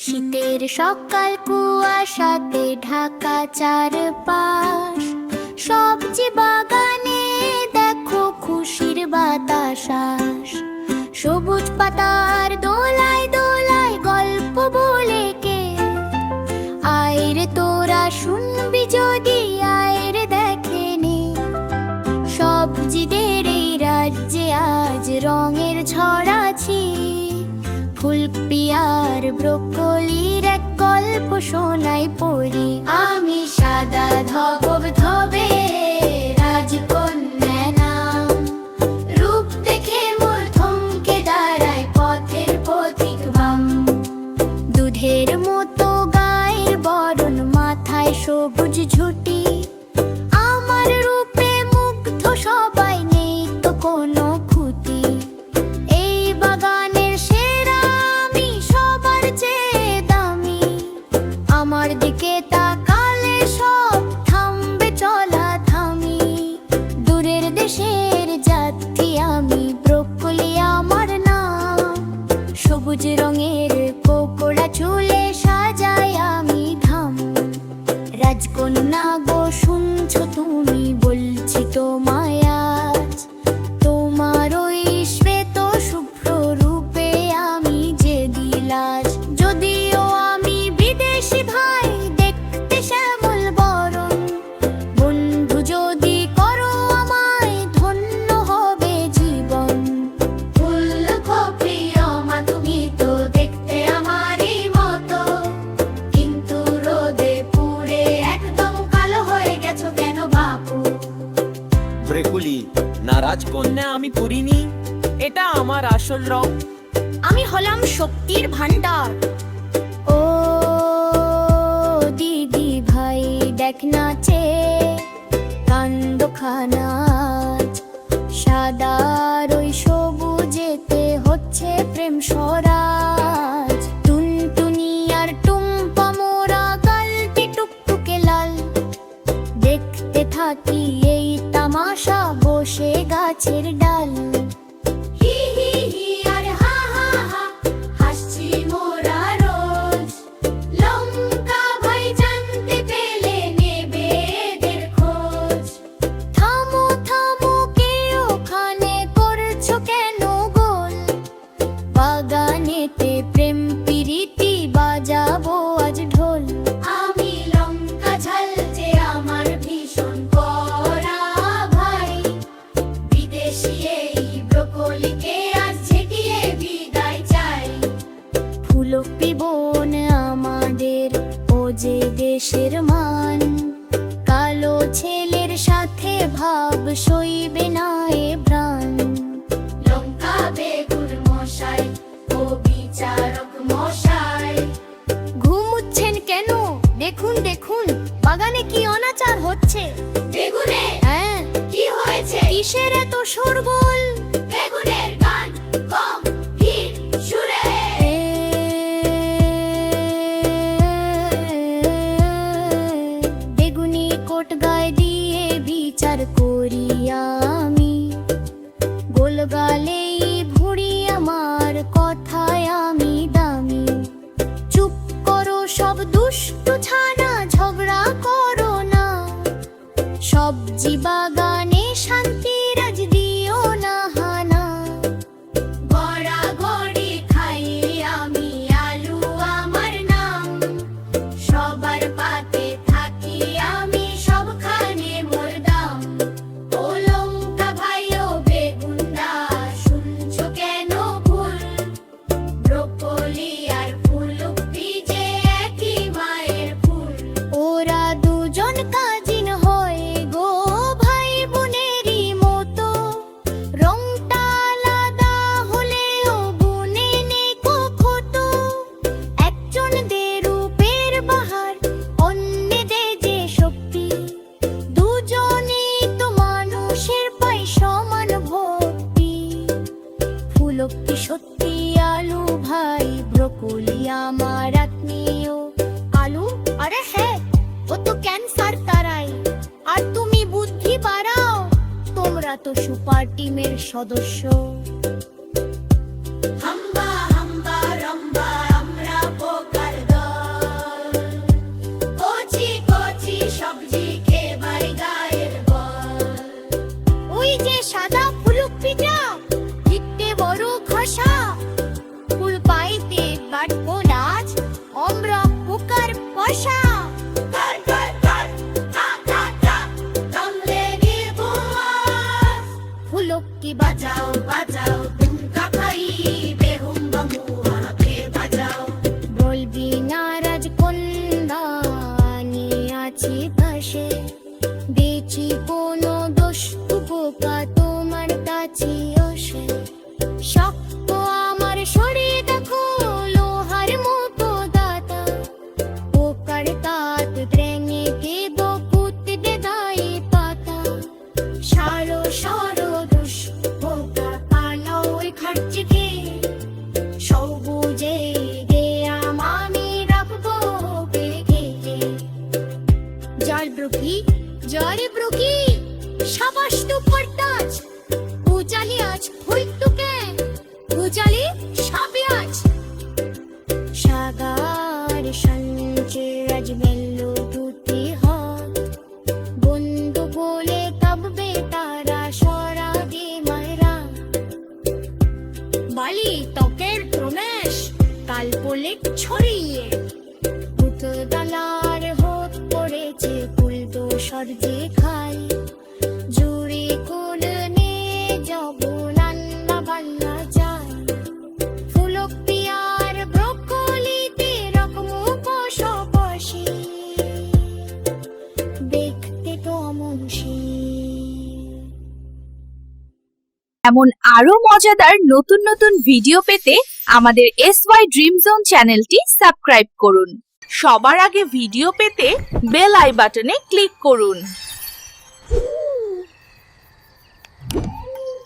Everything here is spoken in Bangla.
শীতের সকাল কুয়াশাতে ঢাকা চারপাশ, সবজি বাগানে দেখো খুশির বাতাস। সবুজ পাতার দোলায় দোলায় গল্প বলে কে, আয়রে তোরা শুনবি যদি আয়রে দেখেনি। সবজিদের এই রাজ্যে আজ রঙের ছড়াছি, ফুলকপি আর ব্রোকলির এক গল্প শোনাই পড়ি। আমি সাদা ধবধবে ধবে রাজকন্যা নাম, রূপ দেখে মোর থমকে দাঁড়ায় পথের পথিক ভাম। দুধের মতো গায়ের বরণ, মাথায় সবুজ ঝুঁটি, আমার রূপে মুগ্ধ সবাই, নেই তো কোনো খুঁটি। এই বাগানের সেরা আমি, সবার চেয়ে দামি, আমার দিকে তাকালে সব থামবে চলা থামি। দূরের দেশের যাত্রী আমি, ব্রোকলি আমার নাম, সবুজ রঙের কোকড়া চুলে সাজাই আমি ধাম। রাজকন্যা গো শুনছো তুমি, বলছি তোমায় আজ, তোমার ওই শ্বেত শুভ্র রূপে আমি যে দিলাজ। যদিও আমি বিদেশি ভাই, দেখতে শ্যামল বরণ, বন্ধু যদি করো আমায়, ধন্য হবে জীবন। ফুলকপি ওমা তুমি তো দেখতে আমারই মতো, কিন্তু রোদে পুড়ে একদম কালো হয়ে গেছো কেন বাপু? ব্রোকলি না রাজকন্যা আমি পুরিনি, এটা আমার আসল রং। আমি হলাম শক্তির ভান্ডার। ও দিদি ভাই দেখ নাচে কান্দ খানাজ, সাদার ওই সবুজেতে হচ্ছে প্রেম স্বরাজ। টুনটুনি আর টুম্পা মোরা গালটি টুকটুকে লাল, দেখতে থাকি এই তামাশা বসে গাছের ডাল। হি হি হি আর হা হা হা, হাসছি মোরা রোজ, লঙ্কা ভাই জানতে পেলে নেবে এদের খোঁজ। থামো থামো কে ওখানে, করছো কেন গোল? বাগানেতে প্রেম প্রীতি বাজাবো আজ ঢোল। আমি লঙ্কা ঝাল যে আমার ভীষণ কড়া ভাই, বিদেশি এই ব্রোকলিকে আজ ঝেঁটিয়ে বিদায় চাই। ফুলকপি বোন আমাদের, ও যে দেশের মান, কালো ছেলের সাথে ভাব সইবে না এ প্রাণ। লঙ্কা বেগুন মশাই, ও বিচারক মশাই, ঘুমুচ্ছেন কেন? দেখুন দেখুন বাগানে কি অনাচার হচ্ছে। বেগুনে হ্যাঁ কি হয়েছে? কিসের এত শোরগোল? বেগুনের গান গম্ভীর সুরে, বেগুনি কোট গায়ে দিয়ে বিচার করি আমি, গোল গালেই ভুঁড়ি আমার, কথায় আমি দামি। চুপ করো সব দুষ্টু ছানা, ঝগড়া করো না, সবজি বাগানে শান্তি রাজ দিও না হানা। গড়াগড়ি খাই আমি, আলু আমার নাম, সবার পাতে থাকি আমি, সবখানে মোর দাম। ও লঙ্কা ভাই ও বেগুন দা, শুনছো কেন ভুল? ব্রোকলি আর ফুলকপি যে একই মায়ের ফুল। ওরা দুজন কাজিন হয় গো, ভাই বোনেরই মতো, রংটা আলাদা হলেও গুণে নেই কখতো। একজনদের রূপের বাহার, অন্যদের যে শক্তি, দুজনেই তো মানুষের পাই সমান ভক্তি। ফুলকপি সত্যি আলু ভাই, ব্রোকলি আমার আত্মীয়। আলু আরে হ্যাঁ, ও তো ক্যান্সার তারাই, আর তুমি বুদ্ধি বাড়াও, তোমরা তো সুপার টিমের সদস্য। হাম্বা হাম্বা রম্বা আমরা পোকার পিঠা দেখতে বড় খসা ফুল পাইতে কাটবো নাচ আমরা পোকার পশা ফুলকি বাজাও বাজাও তুমকা খাই বেহুম বামুয়া বে বাজাও বলবি নারাজ কন্দা নিয়ে আছি পাশে দিয়েছি কোনো দোষ উপকা তোমার কাছে আসে শক্ত আমার শরীর দেখো লোহার মতো দাতা পোকার কাত ট্রেনে দেব পুততে দাই পাতা সারো সারো দোষ পোকা পালাও খরচকে সবুজে দেয়াম আমি রাখবো বেগে জল ব্রুকি সাবাস তু পড়তাছ উজালি আজ হই তুকে উজালি সাবে আজ সাগার সঞ্চে আজ মেলো দুটি হাত বন্ধু বলে কাঁপবে তারা সরা দে মায়েরা বালি ত্বকের প্রমেশ কাল বলে ছড়িয়ে দালার হোত পড়েছে ফুল দোসর যে খাই জুড়ে কোলনে যাব রান্না বান্না যায় ফুলক পিয়ার ব্রকলিতে রকম পাশাপাশি দেখতে কেমন সে এমন আরো মজাদার নতুন নতুন ভিডিও পেতে আমাদের SY ড্রিম জোন চ্যানেলটি সাবস্ক্রাইব করুন। সবার আগে ভিডিও পেতে বেল আই বাটনে ক্লিক করুন।